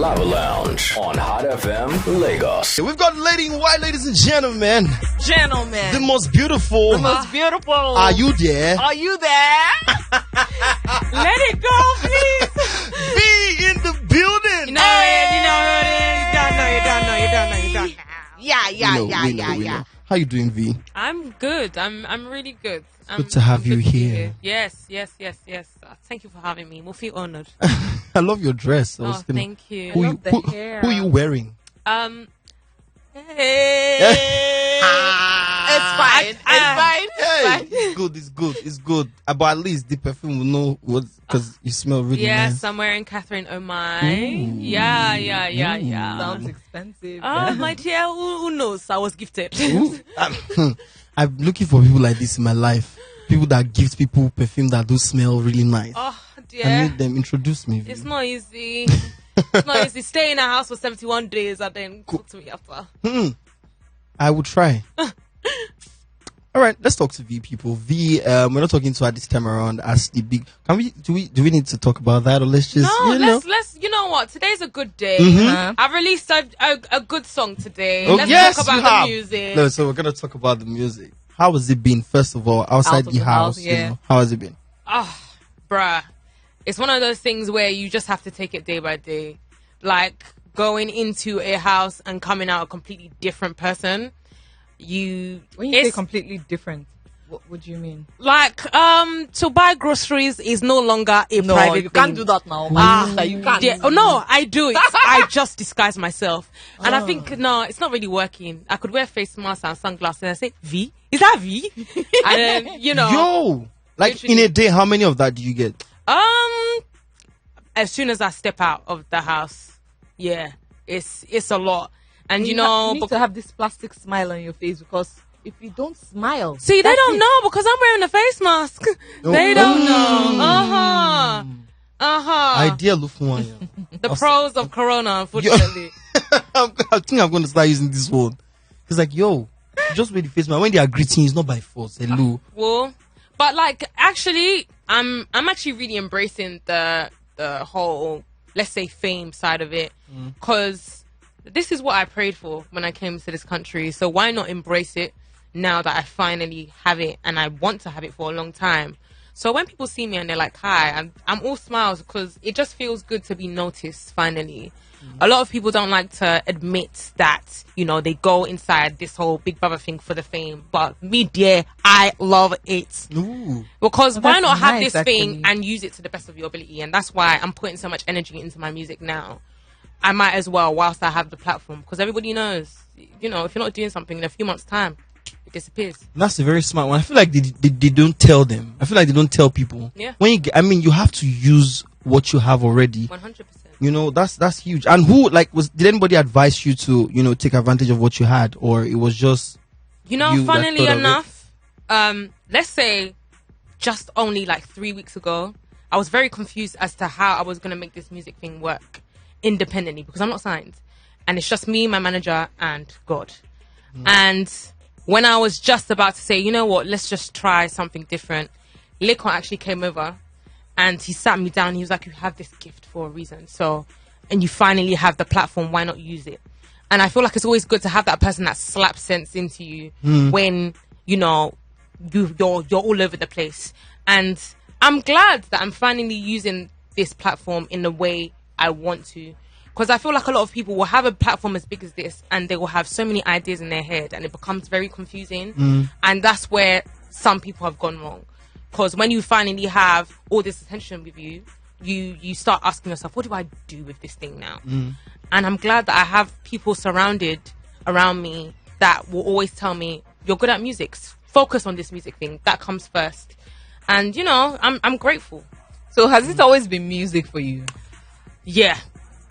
Lava Lounge on Hot FM Lagos. We've got Lady in White, ladies and gentlemen. Gentlemen. The most beautiful. The most beautiful. Are you there? Are you there? Let it go, please. Be in the building. You know it. You don't know. We know. How you doing, V? I'm good. I'm really good. Good to have you here. Yes. Thank you for having me. We'll feel honored. I love your dress. Thank you. Who are you wearing? Hey. It's fine. Hey, it's good. But at least the perfume will know what, because you smell really nice. Yes, I'm wearing Catherine Oh My. Yeah. Sounds expensive. Oh, my dear, who knows? I was gifted. I'm looking for people like this in my life. People that gift people perfume that do smell really nice. Oh, dear. I need them. Introduce me. It's not easy. It's not easy. Stay in a house for 71 days and then talk to me after. I will try. All right, let's talk to V, people. V, we're not talking to her this time around as the big. Do we need to talk about that, or let's just? Let's. You know what? Today's a good day. I've released a good song today. Oh, let's talk about the music. No, so we're gonna talk about the music. How has it been? First of all, outside the house, yeah. You know, how has it been? Bruh, it's one of those things where you just have to take it day by day. Like going into a house and coming out a completely different person. When you say completely different, what do you mean? Like, to buy groceries is no longer a private thing. You can't do that now. You can't. Yeah. Oh, no, I do it. I just disguise myself. And I think, no, it's not really working. I could wear face mask and sunglasses and I say, V? Is that V? And then, you know. Yo! Like, literally, in a day, how many of that do you get? As soon as I step out of the house, yeah, it's a lot. And you need to have this plastic smile on your face, because if you don't smile, see, they don't know because I'm wearing a face mask. They don't know. Idea Lufuanya. The pros of Corona, unfortunately. I think I'm going to start using this one. It's like, yo, just wear the face mask. When they are greeting, it's not by force. Hello. Well, but like, actually, I'm actually really embracing the whole, let's say, fame side of it, because this is what I prayed for when I came to this country. So why not embrace it now that I finally have it, and I want to have it for a long time. So when people see me and they're like, hi, I'm all smiles, because it just feels good to be noticed finally. A lot of people don't like to admit that, you know, they go inside this whole Big Brother thing for the fame. But me, dear, I love it. Ooh. Because why not have nice, this thing and use it to the best of your ability? And that's why I'm putting so much energy into my music now. I might as well, whilst I have the platform, because everybody knows, you know, if you're not doing something in a few months' time, it disappears. That's a very smart one. I feel like they don't tell them. I feel like they don't tell people. Yeah. When you have to use what you have already. 100%. You know, that's huge. And did anybody advise you to, you know, take advantage of what you had, or it was just, you know, funnily enough, let's say just only like 3 weeks ago, I was very confused as to how I was going to make this music thing work independently, because I'm not signed, and it's just me, my manager, and God. And when I was just about to say, you know what, let's just try something different, Lekon actually came over and he sat me down. He was like, you have this gift for a reason, and you finally have the platform, why not use it? And I feel like it's always good to have that person that slaps sense into you when, you know, you're all over the place. And I'm glad that I'm finally using this platform in the way I want to, because I feel like a lot of people will have a platform as big as this and they will have so many ideas in their head and it becomes very confusing. And that's where some people have gone wrong, because when you finally have all this attention with you, you start asking yourself, what do I do with this thing now? And I'm glad that I have people surrounded around me that will always tell me, you're good at music, focus on this music thing, that comes first. And you know, I'm grateful. So has it always been music for you? Yeah,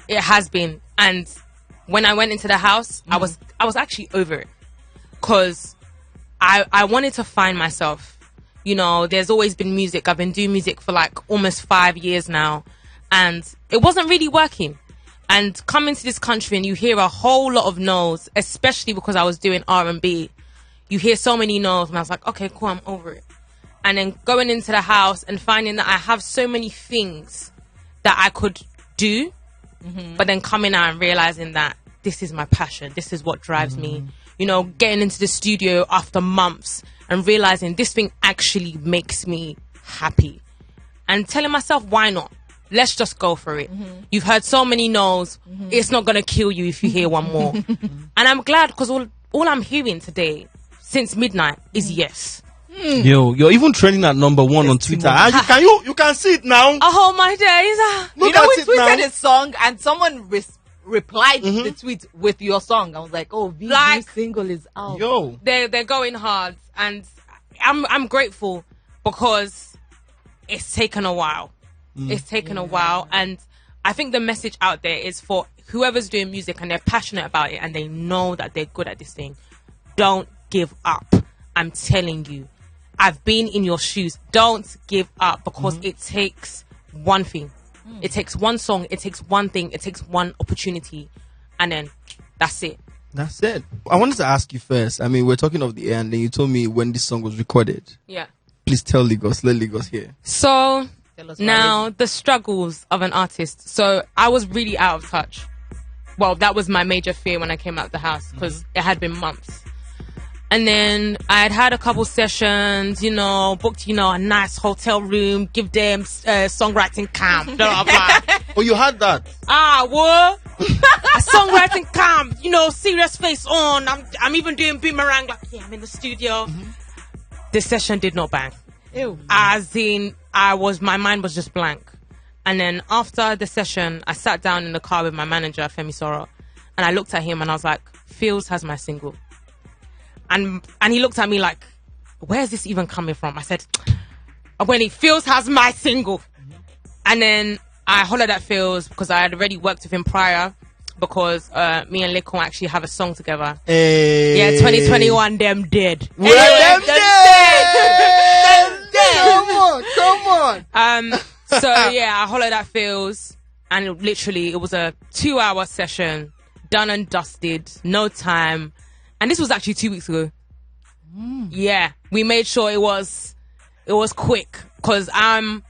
it has been. And when I went into the house, I was actually over it, because I wanted to find myself. You know, there's always been music. I've been doing music for like almost 5 years now, and it wasn't really working. And coming to this country and you hear a whole lot of no's, especially because I was doing R&B. You hear so many no's, and I was like, okay, cool, I'm over it. And then going into the house and finding that I have so many things that I could do but then coming out and realizing that this is my passion, this is what drives me. You know, getting into the studio after months and realizing this thing actually makes me happy, and telling myself, why not? Let's just go for it. You've heard so many no's. It's not gonna kill you if you hear one more. And I'm glad, because all I'm hearing today since midnight is yes. Yo, you're even trending at number 1 on Twitter. And you can see it now. Oh my days. Look You know, at we it now. tweeted a song and someone replied to the tweet with your song. I was like, oh, Veeye's Like- new single is out. Yo. They're going hard, and I'm grateful, because it's taken a while. It's taken a while, and I think the message out there is for whoever's doing music and they're passionate about it and they know that they're good at this thing. Don't give up. I'm telling you, I've been in your shoes. Don't give up, because it takes one thing. It takes one song. It takes one thing. It takes one opportunity, and then that's it. That's it. I wanted to ask you first. I mean, we're talking off the air, and then you told me when this song was recorded. Yeah. Please tell Lagos. Let Lagos hear. So Tell us now the struggles of an artist. So I was really out of touch. Well, that was my major fear when I came out of the house, because it had been months. And then I had a couple sessions, you know, booked, you know, a nice hotel room, give them songwriting camp, blah, blah, blah. Oh, you had that? What? A songwriting camp, you know, serious face on. I'm even doing boomerang, like, yeah, I'm in the studio. The session did not bang. Ew. As in, my mind was just blank. And then after the session, I sat down in the car with my manager, Femi Soro, and I looked at him and I was like, Fields has my single. And he looked at me like, where's this even coming from? I said, when Fields has my single. And then I hollered at Fields, because I had already worked with him prior, because me and Lekon actually have a song together. Hey. Yeah, 2021, them dead. Well, them dead. Come on. So yeah, I hollered at Fields, and literally it was a 2-hour session, done and dusted, no time. And this was actually 2 weeks ago. Yeah, we made sure it was quick, because I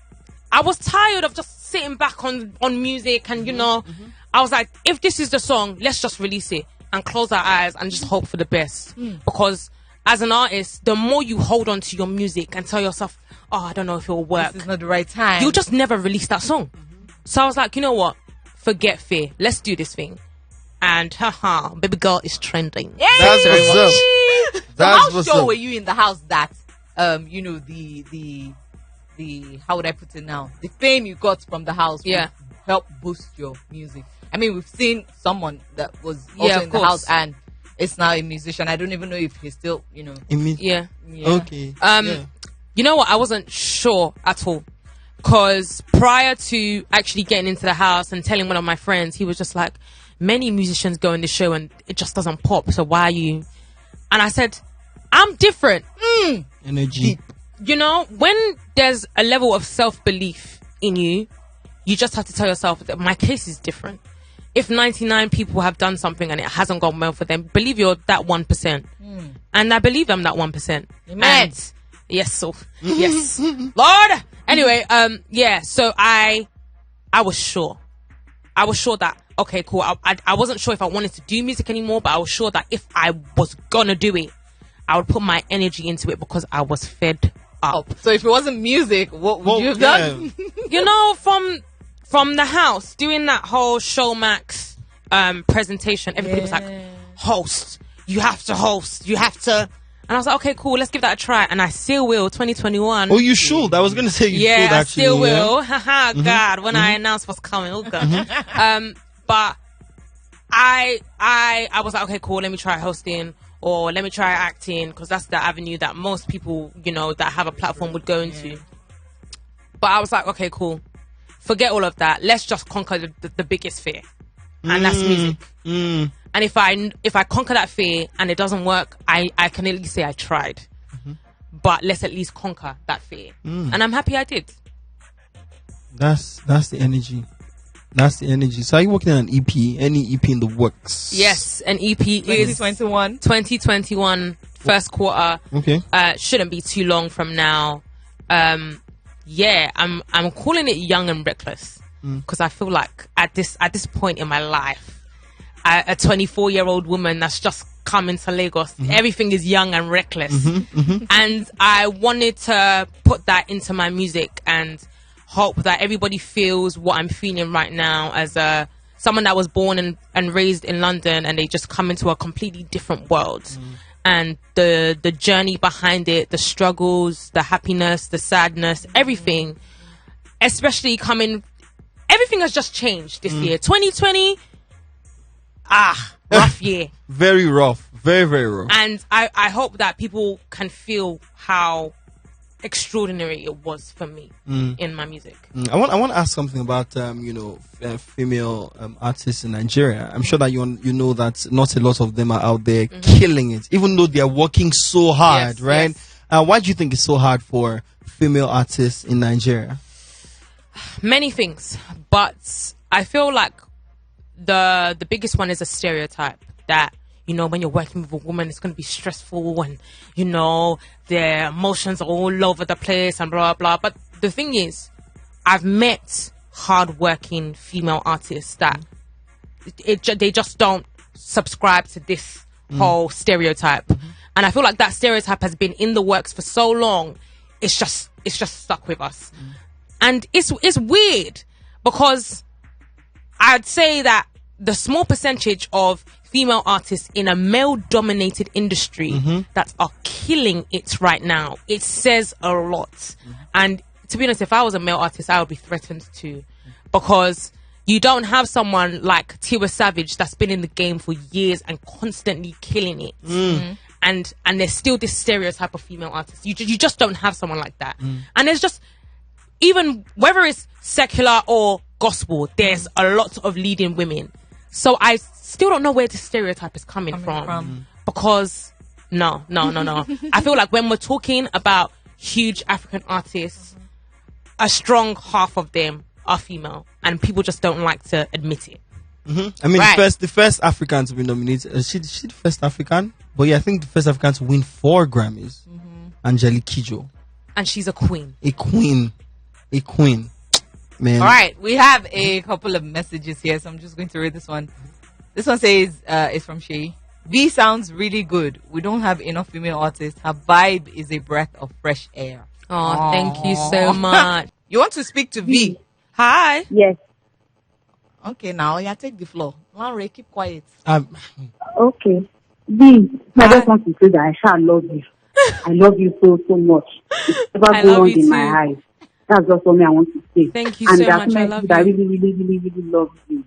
was tired of just sitting back on music, and you know, I was like, if this is the song, let's just release it and close our eyes and just hope for the best. Because as an artist, the more you hold on to your music and tell yourself, oh, I don't know if it will work, This is not the right time. you'll just never release that song. So I was like, you know what? Forget fear. Let's do this thing. And haha, baby girl is trending. Yay! That's what's up. So That's how what's sure up. were you in the house that you know, the how would I put it now? The fame you got from the house Yeah. would help boost your music. I mean, we've seen someone that was also Yeah, of in the course. house and is now a musician. I don't even know if he's still, you know. Yeah. Okay. Yeah. You know what? I wasn't sure at all. Because prior to actually getting into the house and telling one of my friends, he was just like, many musicians go in the show and it just doesn't pop. So why are you? And I said, I'm different. Energy. You know, when there's a level of self-belief in you, you just have to tell yourself that my case is different. If 99 people have done something and it hasn't gone well for them, believe you're that 1%. And I believe I'm that 1%. Amen. And yes, so yes, Lord. Anyway, yeah. So I was sure. I was sure that okay, cool. I wasn't sure if I wanted to do music anymore, but I was sure that if I was gonna do it, I would put my energy into it because I was fed up. So if it wasn't music, what would you have done? You know, from the house doing that whole Showmax presentation, everybody was like, host. You have to host. You have to. And I was like, okay, cool. Let's give that a try. And I still will. 2021. Oh, you should. I was going to say you should Yeah, I actually. still yeah? will. Haha, God, when I announce what's coming, oh God. But I was like, okay, cool. Let me try hosting or let me try acting because that's the avenue that most people, you know, that have a platform would go into. But I was like, okay, cool. Forget all of that. Let's just conquer the biggest fear, and that's music. And if I conquer that fear and it doesn't work, I can at least say I tried. But let's at least conquer that fear, and I'm happy I did. That's the energy. That's the energy. So are you working on an EP? Any EP in the works? Yes, an EP is 2021. 2021 first quarter. Okay. Shouldn't be too long from now. Yeah, I'm calling it Young and Reckless. because I feel like at this point in my life, a 24-year-old woman that's just come into Lagos, everything is young and reckless, and I wanted to put that into my music and hope that everybody feels what I'm feeling right now as someone that was born and raised in London, and they just come into a completely different world. And the journey behind it, the struggles, the happiness, the sadness, everything, especially everything has just changed this year. 2020, rough year. Very rough. Very, very rough. And I hope that people can feel how extraordinary it was for me in my music. I want to ask something about female artists in Nigeria. I'm sure that you know that not a lot of them are out there killing it, even though they are working so hard, right? Yes. Why do you think it's so hard for female artists in Nigeria? Many things, but I feel like the biggest one is a stereotype that, when you're working with a woman, it's going to be stressful and, their emotions are all over the place and blah, blah. But the thing is, I've met hardworking female artists that they just don't subscribe to this whole stereotype. And I feel like that stereotype has been in the works for so long. It's just stuck with us. And it's weird because I'd say that the small percentage of female artists in a male-dominated industry that are killing it right now, it says a lot. And to be honest, if I was a male artist, I would be threatened too, because you don't have someone like Tiwa Savage that's been in the game for years and constantly killing it. And there's still this stereotype of female artists. You just don't have someone like that. And there's just, even whether it's secular or gospel, there's a lot of leading women. So I still don't know where the stereotype is coming from. Because no. I feel like when we're talking about huge African artists, a strong half of them are female, and people just don't like to admit it. I mean, the first African to be nominated, she the first African? But yeah, I think the first African to win 4 Grammys, Angelique Kidjo. And she's a queen. A queen. Man. All right, we have a couple of messages here, so I'm just going to read this one. This one says, it's from Shay. V sounds really good. We don't have enough female artists. Her vibe is a breath of fresh air. Oh, thank you so much. You want to speak to V? Hi. Yes. Okay, now, take the floor. Lanre, keep quiet. Okay. V, I just want to say that I shall love you. I love you so much. It's never go wrong in my eyes. That's just what I want to say. Thank you so much. I love you. I really love you. So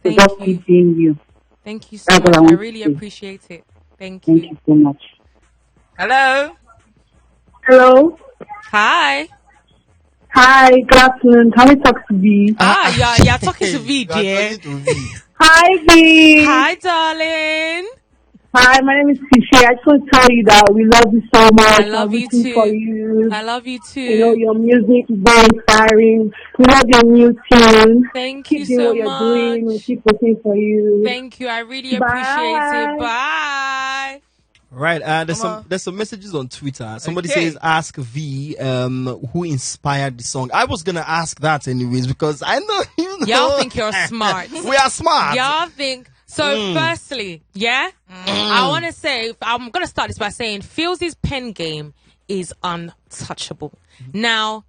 Thank just you. keep being you. Thank you so much. I really appreciate it. Thank you. Thank you so much. Hello. Hello. Hi. Hi, good afternoon. Can we talk to V? You're talking to V, dear. Hi, V. Hi, darling. Hi, my name is Fishy. I just want to tell you that we love you so much. I love you rooting too. For you. I love you too. Your music is very inspiring. We love your new tune. Thank you Keep doing so what you're doing. much. We'll keep looking for you. Thank you. I really Bye. appreciate it. Bye. Right, there's some messages on Twitter. Somebody says, ask V who inspired the song. I was gonna ask that anyways, because I know Y'all think you're smart. We are smart. Y'all think so. Firstly, I want to say, I'm gonna start this by saying Fields' pen game is untouchable. Now,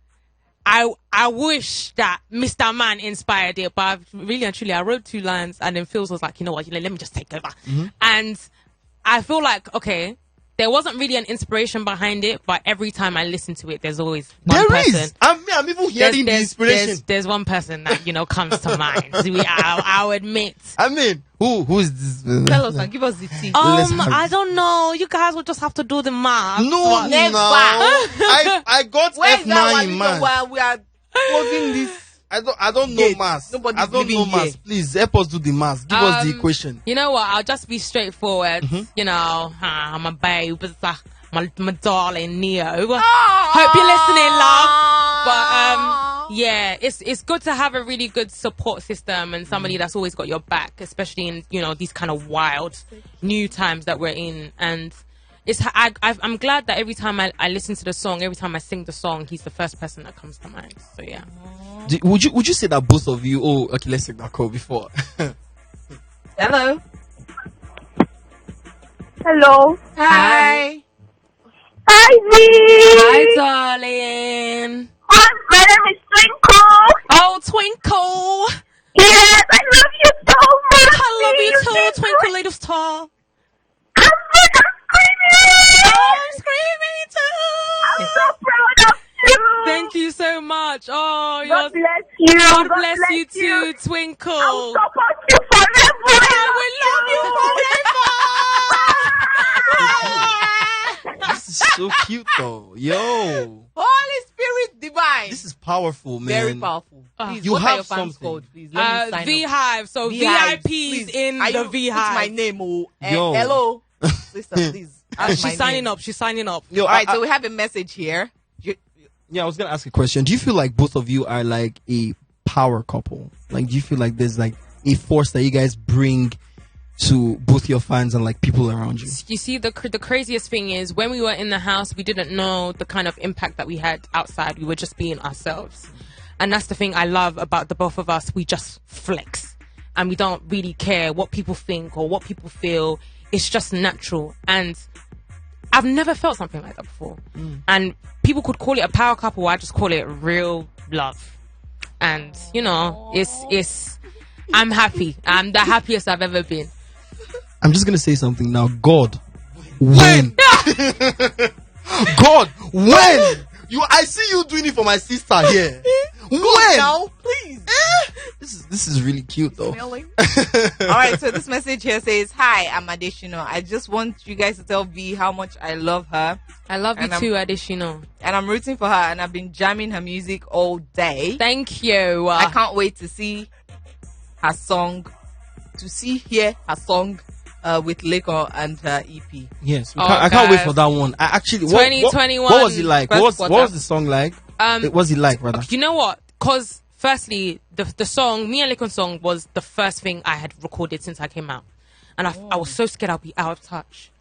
I wish that Mr. Man inspired it, but really and truly, I wrote 2 lines, and then Fields was like, you know what, let me just take over. And I feel like, okay, there wasn't really an inspiration behind it, but every time I listen to it, there's always one person. There is. I'm even hearing the inspiration. There's one person that, comes to mind. I'll admit. I mean, who is this? Tell us and give us the tea. I don't know. You guys will just have to do the math. No. I got F9 in math. While we are closing this. I don't know maths. Nobody's I don't know living maths. here. Please help us do the maths. Give us the equation. You know what? I'll just be straightforward. My babe, my darling Neo. Hope you're listening, love. But it's good to have a really good support system and somebody that's always got your back, especially in these kind of wild new times that we're in. And I'm glad that every time I listen to the song, every time I sing the song, he's the first person that comes to mind. So yeah. Would you say that both of you? Oh, okay. Let's take that call before. Hello. Hello. Hi. Hi, V. Hi, darling. My name is Twinkle. Oh, Twinkle. Yes, I love you so much. I love you too, Twinkle, little star. I'm screaming. I'm screaming too. I'm so proud of you. Thank you so much. Oh, God bless you. God bless you too, Twinkle. I'll support you forever. I will love you forever. This is so cute, though. Yo, Holy Spirit divine. this is powerful, man. Very powerful. Please, You what have are your fans something. called? Please let me sign up. Beehive. So Beehives, VIPs please. in Are the you- Beehive. Put my name. Oh, Yo. hello. Listen, please. ask She's my signing name. up. She's signing up. Yo, All right, so we have a message here. yeah, I was gonna ask a question. Do you feel like both of you are like a power couple? Like, do you feel like there's like a force that you guys bring to both your fans and like people around you? You see, the craziest thing is when we were in the house, we didn't know the kind of impact that we had outside. We were just being ourselves. And that's the thing I love about the both of us. We just flex. And we don't really care what people think or what people feel. It's just natural. And I've never felt something like that before. And people could call it a power couple. I just call it real love. And, you know, it's I'm happy. I'm the happiest I've ever been. I'm just gonna say something now. God, when? God, when? I see you doing it for my sister here. When? Now, please. This is really cute though. All right, so this message here says, "Hi, I'm Additional. I just want you guys to tell V how much I love her. I love you And too, Adishino. And I'm rooting for her, and I've been jamming her music all day. Thank you. I can't wait to see her song, hear her song with Leko and her EP. Yes, Oh, I can't wait guys. for that one. I actually, 2021 what was it like? first What quarter. was the song like? What was it like, brother? You know what? Because firstly, the song, me and Lekon's song, was the first thing I had recorded since I came out. And I was so scared I'll be out of touch.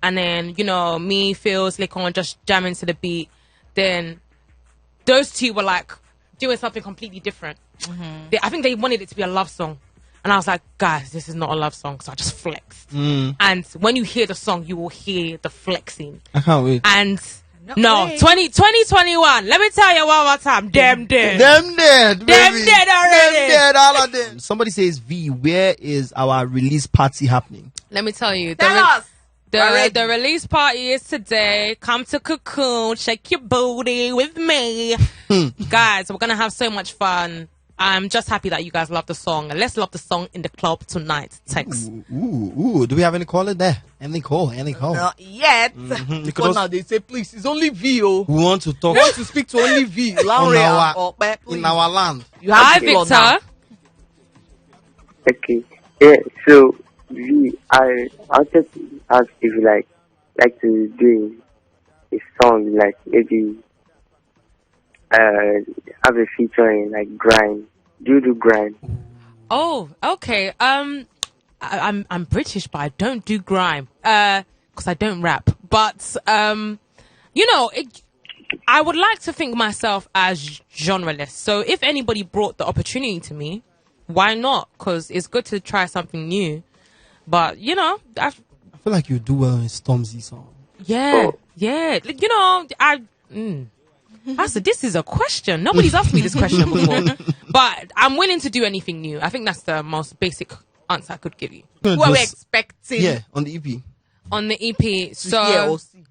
And then, you know, me, Phils, Lekon just jamming to the beat. Then those two were like doing something completely different. I think they wanted it to be a love song. And I was like, guys, this is not a love song. So I just flexed. And when you hear the song, you will hear the flexing. I can't wait. And no, 2021. Let me tell you one more time. Damn dead. Them dead, baby. Them dead already. Them dead, all of them. Somebody says, V, where is our release party happening? Let me tell you. Tell us. The release party is today. Come to Cocoon. Shake your booty with me. Guys, we're going to have so much fun. I'm just happy that you guys love the song. Let's love the song in the club tonight. Text. Ooh. Do we have any caller there? Any call? Not yet. Because now they say, please, it's only V. Oh. We want to talk We want to speak to only V. Lanre or Pe, please. in our land. You have Hi, the floor now. Victor. Okay. Yeah, so V, I wanted to ask if you like to do a song, like maybe have a feature in like grime. Do you do grime? Oh, okay. I'm British, but I don't do grime. Because I don't rap. But you know, I would like to think myself as genreless. So if anybody brought the opportunity to me, why not? Because it's good to try something new. But you know, I feel like you do well in Stormzy song. yeah. You know, this is a question. Nobody's asked me this question before. But I'm willing to do anything new. I think that's the most basic answer I could give you. Who are we expecting? Yeah, on the EP. On the EP, hear so or see?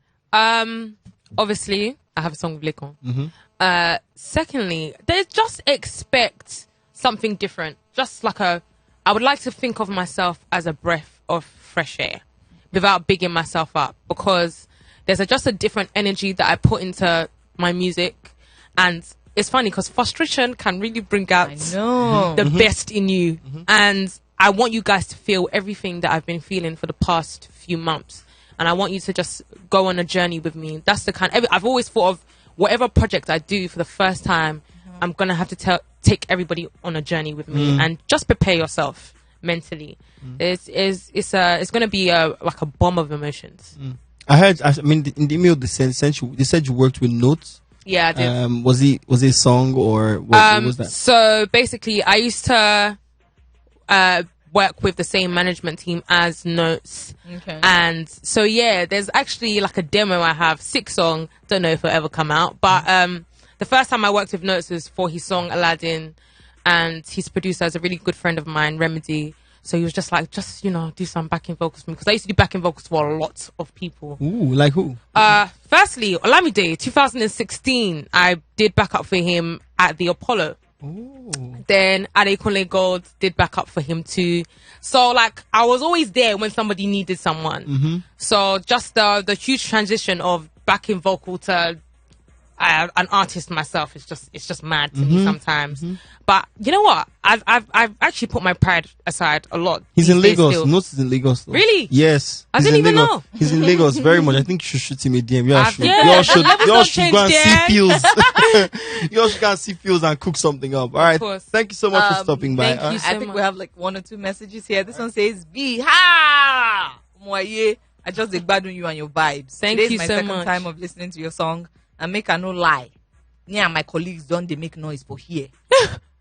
obviously I have a song with Lekon. Secondly, there's just expect something different. Just like I would like to think of myself as a breath of fresh air without bigging myself up, because there's just a different energy that I put into my music. And it's funny because frustration can really bring out the best in you. And I want you guys to feel everything that I've been feeling for the past few months. And I want you to just go on a journey with me. That's the kind I've always thought of whatever project I do for the first time, I'm going to have to take everybody on a journey with me, and just prepare yourself mentally. It's going to be like a bomb of emotions. I heard. I mean, in the email they said you worked with Notes. Yeah, I did. Was it a song or what was that? So basically, I used to work with the same management team as Notes. Okay. And so yeah, there's actually like a demo I have, 6 song. Don't know if it'll ever come out, but the first time I worked with Notes was for his song Aladdin, and his producer is a really good friend of mine, Remedy. So he was just like, do some backing vocals for me, because I used to do backing vocals for a lot of people. Ooh, like who? Firstly, Olamide, 2016, I did backup for him at the Apollo. Ooh. Then Adekunle Gold did backup for him too. So like, I was always there when somebody needed someone. Mm-hmm. So just the huge transition of backing vocal to an artist myself is just mad to me sometimes. Mm-hmm. But you know what? I've actually put my pride aside a lot. He's in Lagos. Notes is in Lagos though. Really? Yes. I didn't even know. He's in Lagos very much. I think you should shoot him a DM. You all should go and there. see Fields. You all should go and see Fields and cook something up. All right. Thank you so much for stopping by. Thank you so I think much. we have like 1 or 2 messages here. This one says, "Be ha Moye. I just bad on you and your vibes. Thank Today's you my so second much. time of listening to your song, and make I no lie. Me and my colleagues don't they make noise for here.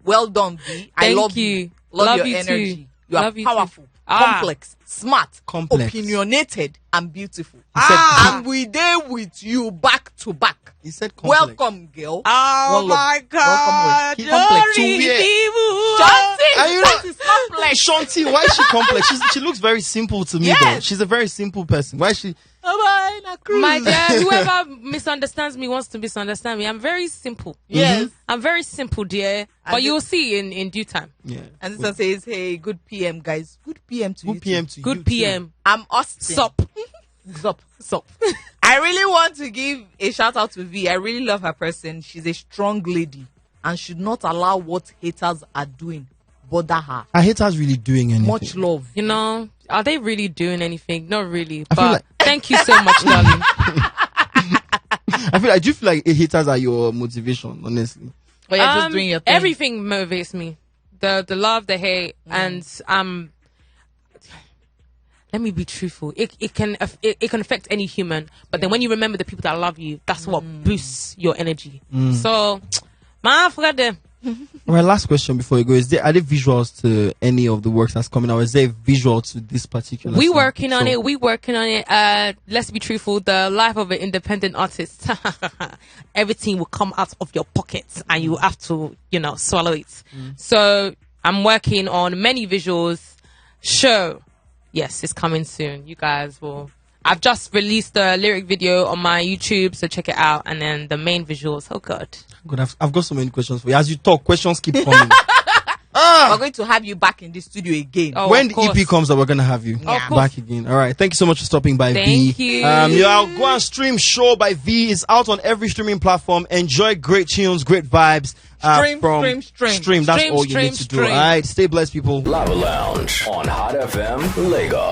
Well done, B. I love you. Love your you energy. too. You are Love you powerful, too. complex, smart, Complex. opinionated, and beautiful. said And we there with you back to back. He said complex. Welcome, girl. Oh One love. my God! Welcome, complex. Are you not- That is complex. Shanti, why is she complex? She looks very simple to me though. Yes. She's a very simple person. Why is she? My dear, whoever misunderstands me wants to misunderstand me. I'm very simple. Yes. I'm very simple, dear. But And you'll see in due time. Yeah. And this one says, "Hey, good PM, guys. Good PM to you. Good PM to you. Good too. PM. I'm Austin. Sup. Sup. I really want to give a shout out to V. I really love her person. She's a strong lady and should not allow what haters are doing bother her. Are haters really doing anything? Much love. You know, are they really doing anything? Not really. I feel But like- thank you so much, darling. I do feel like haters are your motivation, honestly. But you're just doing your thing. Everything motivates me. The love, the hate, and let me be truthful. It can affect any human, but then when you remember the people that love you, that's what boosts your energy. So, man, I forgot them. All right, last question before you go. Are there visuals to any of the works that's coming out? Is there a visual to this particular We song? working on it. Let's be truthful. The life of an independent artist, everything will come out of your pockets and you have to, swallow it. So I'm working on many visuals. Yes, it's coming soon. You guys will. I've just released the lyric video on my YouTube, so check it out. And then the main visuals. Oh God. Good. I've got so many questions for you. As you talk, questions keep coming. We're going to have you back in the studio again. Oh, When of the course. EP comes out, we're gonna have you Of course. back again. All right. Thank you so much for stopping by, Thank V. you. Go and stream Show by V. It's out on every streaming platform. Enjoy great tunes, great vibes. Stream. That's all you need to do. Stream. All right. Stay blessed, people. Lava Lounge on Hot FM Lagos.